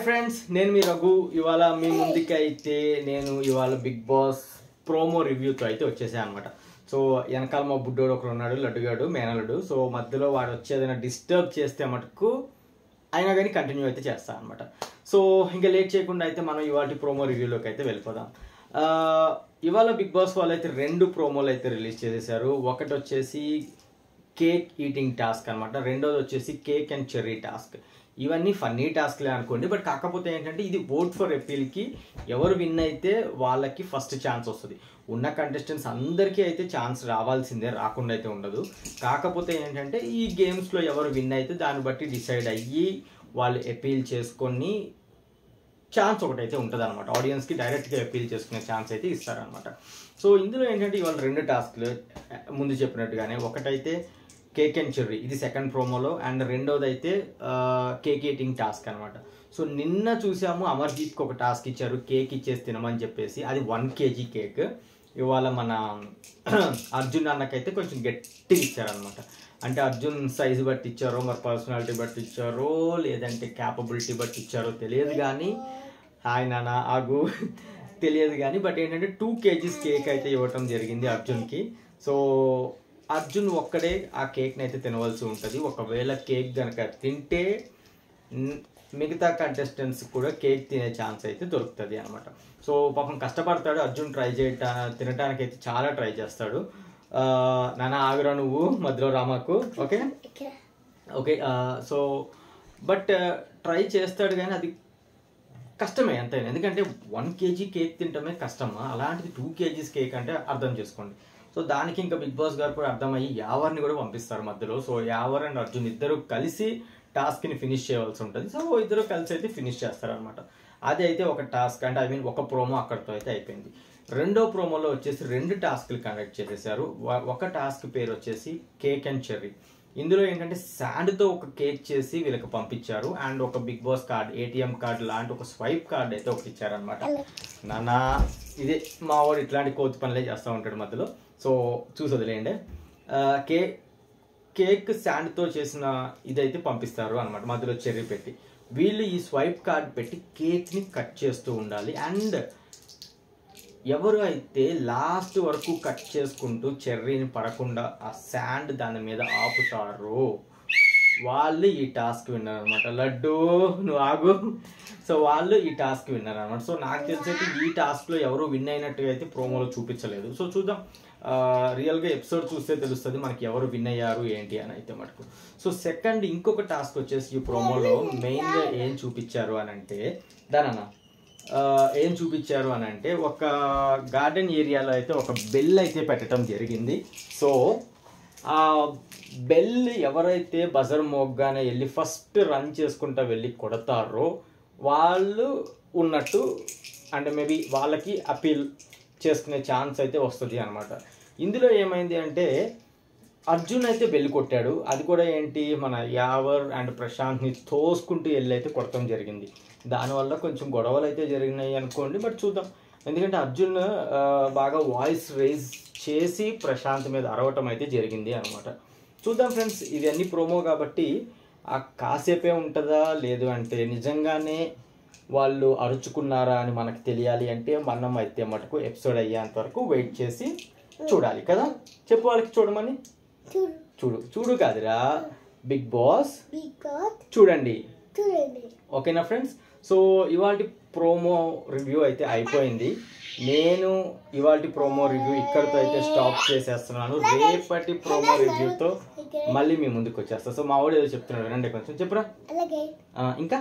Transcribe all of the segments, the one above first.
Friends, నేను మీ రఘు. ఇవాళ మీ ముందుకైతే నేను ఇవాళ బిగ్ బాస్ ప్రోమో రివ్యూతో అయితే వచ్చేసాను అనమాట. సో వెనకాల మా బుడ్డోడు ఒకడు ఉన్నాడు, లడ్డుగాడు, మేనలుడు. సో మధ్యలో వాడు వచ్చేదైనా డిస్టర్బ్ చేస్తే మటుకు అయినా కానీ కంటిన్యూ అయితే చేస్తాను అనమాట. సో ఇంకా లేట్ చేయకుండా అయితే మనం ఇవాళ ప్రోమో రివ్యూలోకి అయితే వెళ్ళిపోదాం. ఇవాళ బిగ్ బాస్ వాళ్ళు అయితే 2 ప్రోమోలు అయితే రిలీజ్ చేసేసారు. ఒకటి వచ్చేసి కేక్ ఈటింగ్ టాస్క్ అనమాట, రెండోది వచ్చేసి కేక్ అండ్ చెర్రీ టాస్క్. ఇవన్నీ ఫన్నీ టాస్క్లే అనుకోండి, బట్ కాకపోతే ఏంటంటే ఇది ఓట్ ఫర్ ఎపీల్కి ఎవరు విన్ అయితే వాళ్ళకి ఫస్ట్ ఛాన్స్ వస్తుంది. ఉన్న కంటెస్టెంట్స్ అందరికీ అయితే ఛాన్స్ రావాల్సిందే, రాకుండా అయితే ఉండదు. కాకపోతే ఏంటంటే ఈ గేమ్స్లో ఎవరు విన్ అయితే దాన్ని బట్టి డిసైడ్ అయ్యి వాళ్ళు అపీల్ చేసుకొని ఛాన్స్ ఒకటైతే ఉంటుంది అనమాట. ఆడియన్స్కి డైరెక్ట్గా అపీల్ చేసుకునే ఛాన్స్ అయితే ఇస్తారనమాట. సో ఇందులో ఏంటంటే ఇవాళ 2 టాస్క్లు ముందు చెప్పినట్టుగానే, ఒకటైతే కేక్ అండ్ చెర్రీ, ఇది సెకండ్ ప్రోమోలో, అండ్ రెండోది అయితే కేక్ ఈటింగ్ టాస్క్ అనమాట. సో నిన్న చూసాము అమర్దీప్కి ఒక టాస్క్ ఇచ్చారు, కేక్ ఇచ్చేసి తినమని చెప్పేసి. అది 1 kg కేక్. ఇవాళ మన అర్జున్ అన్నకైతే కొంచెం గట్టిగా ఇచ్చారనమాట. అంటే అర్జున్ సైజు బట్టి ఇచ్చారో, మరి పర్సనాలిటీ బట్టి ఇచ్చారో, లేదంటే క్యాపబిలిటీ బట్టి ఇచ్చారో తెలియదు కానీ, హాయ్ నాన్న ఆగు తెలియదు కానీ, బట్ ఏంటంటే 2 kg కేక్ అయితే ఇవ్వటం జరిగింది అర్జున్కి. సో అర్జున్ ఒక్కడే ఆ కేక్ని అయితే తినవలసి ఉంటుంది. ఒకవేళ కేక్ కనుక తింటే మిగతా కంటెస్టెంట్స్ కూడా కేక్ తినే ఛాన్స్ అయితే దొరుకుతుంది అనమాట. సో పాపం కష్టపడతాడు అర్జున్, తినడానికి అయితే చాలా ట్రై చేస్తాడు. నాన్న ఆగురా నువ్వు, మధ్యలో రామాకు, okay okay. So but try చేస్తాడు కానీ అది కష్టమే ఎంతైనా, ఎందుకంటే 1 kg కేక్ తింటమే కష్టమా, అలాంటిది 2 kg కేక్ అంటే అర్థం చేసుకోండి. సో దానికి ఇంకా బిగ్ బాస్ గారు కూడా అర్థమయ్యి యావర్ని కూడా పంపిస్తారు మధ్యలో. సో యావర్ అండ్ అర్జున్ ఇద్దరు కలిసి టాస్క్ని ఫినిష్ చేయవలసి ఉంటుంది. సో ఇద్దరు కలిసి అయితే ఫినిష్ చేస్తారనమాట. అది అయితే ఒక టాస్క్, అంటే ఒక ప్రోమో అక్కడితో అయితే అయిపోయింది. రెండో ప్రోమోలో వచ్చేసి 2 టాస్క్లు కండక్ట్ చేసేసారు. ఒక టాస్క్ పేరు వచ్చేసి కేక్ అండ్ చెర్రీ. ఇందులో ఏంటంటే శాండ్తో ఒక కేక్ చేసి వీళ్ళకి పంపించారు, అండ్ ఒక Bigg Boss card, ATM card లాంటి ఒక స్వైప్ కార్డ్ అయితే ఒకటి ఇచ్చారనమాట. నాన్న ఇదే మా వాడు ఇట్లాంటి కోతి పనులే చేస్తూ ఉంటాడు మధ్యలో, సో చూసి వదిలేయండి. కేక్ శాండ్తో చేసిన ఇదైతే పంపిస్తారు అనమాట, మధ్యలో చెర్రీ పెట్టి. వీళ్ళు ఈ స్వైప్ కార్డ్ పెట్టి కేక్ని కట్ చేస్తూ ఉండాలి, అండ్ ఎవరు అయితే లాస్ట్ వరకు కట్ చేసుకుంటూ చెర్రీని పడకుండా ఆ శాండ్ దాని మీద ఆపుతారో వాళ్ళు ఈ టాస్క్ విన్నారు అనమాట. లడ్డు నువ్వు ఆగు. సో వాళ్ళు ఈ టాస్క్ విన్నారు అనమాట. సో నాకు తెలిసి ఈ టాస్క్లో ఎవరు విన్ అయినట్టుగా అయితే ప్రోమోలో చూపించలేదు. సో చూద్దాం, రియల్గా ఎపిసోడ్ చూస్తే తెలుస్తుంది మనకి ఎవరు విన్ అయ్యారు ఏంటి అని అయితే మటుకు. సో సెకండ్ ఇంకొక టాస్క్ వచ్చేసి ఈ ప్రోమోలో మెయిన్గా ఏం చూపించారు అని అంటే, ఏం చూపించారు అని అంటే, ఒక గార్డెన్ ఏరియాలో అయితే ఒక బెల్ అయితే పెట్టడం జరిగింది. సో ఆ బెల్ ఎవరైతే బజర్ మోగ్గానే వెళ్ళి ఫస్ట్ రన్ చేసుకుంటా వెళ్ళి కొడతారో వాళ్ళు ఉన్నట్టు, అంటే మేబీ వాళ్ళకి అపీల్ చేసుకునే ఛాన్స్ అయితే వస్తుంది అనమాట. ఇందులో ఏమైంది అంటే అర్జున్ అయితే బెల్ కొట్టాడు, అది కూడా ఏంటి మన యావర్ అండ్ ప్రశాంత్ని తోసుకుంటూ వెళ్ళి అయితే కొడతాం జరిగింది. దానివల్ల కొంచెం గొడవలు అయితే జరిగినాయి అనుకోండి, బట్ చూద్దాం. ఎందుకంటే అర్జున్ బాగా వాయిస్ రేజ్ చేసి ప్రశాంత్ మీద అరవటం అయితే జరిగింది అనమాట. చూద్దాం ఫ్రెండ్స్, ఇవన్నీ ప్రోమో కాబట్టి ఆ కాసేపే ఉంటుందా, లేదు అంటే నిజంగానే వాళ్ళు అరుచుకున్నారా అని మనకు తెలియాలి అంటే మనం అయితే మటుకు ఎపిసోడ్ అయ్యేంత వరకు వెయిట్ చేసి చూడాలి కదా. చెప్పు వాళ్ళకి చూడమని. చూడు కాదురా, బిగ్ బాస్ చూడండి, ఓకేనా ఫ్రెండ్స్. సో ఇవాళ ప్రోమో రివ్యూ అయితే అయిపోయింది. నేను ఇవాళ ప్రోమో రివ్యూ ఇక్కడితో అయితే స్టాప్ చేసేస్తున్నాను. రేపటి ప్రోమో రివ్యూతో మళ్ళీ మీ ముందుకు వచ్చేస్తా. సో మా వాడు ఏదో చెప్తున్నాడు, వినండి కొంచెం. చెప్పురా. ఇంకా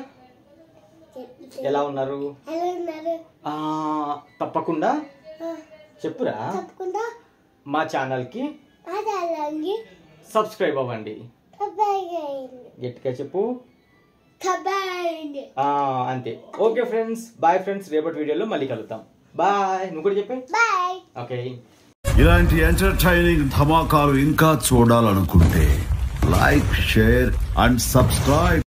ఎలా ఉన్నారు? తప్పకుండా చెప్పురా. మా ఛానల్కి సబ్స్క్రైబ్ అవ్వండి. గట్టిగా చెప్పు. అంతే. Okay friends, bye friends. రేపటి వీడియోలో మళ్ళీ కలుద్దాం. బాయ్. నువ్వు కూడా చెప్పే. ఓకే. ఇలాంటి ఎంటర్టైనింగ్ ధమాకాలు ఇంకా చూడాలనుకుంటే లైక్, షేర్ అండ్ సబ్స్క్రైబ్.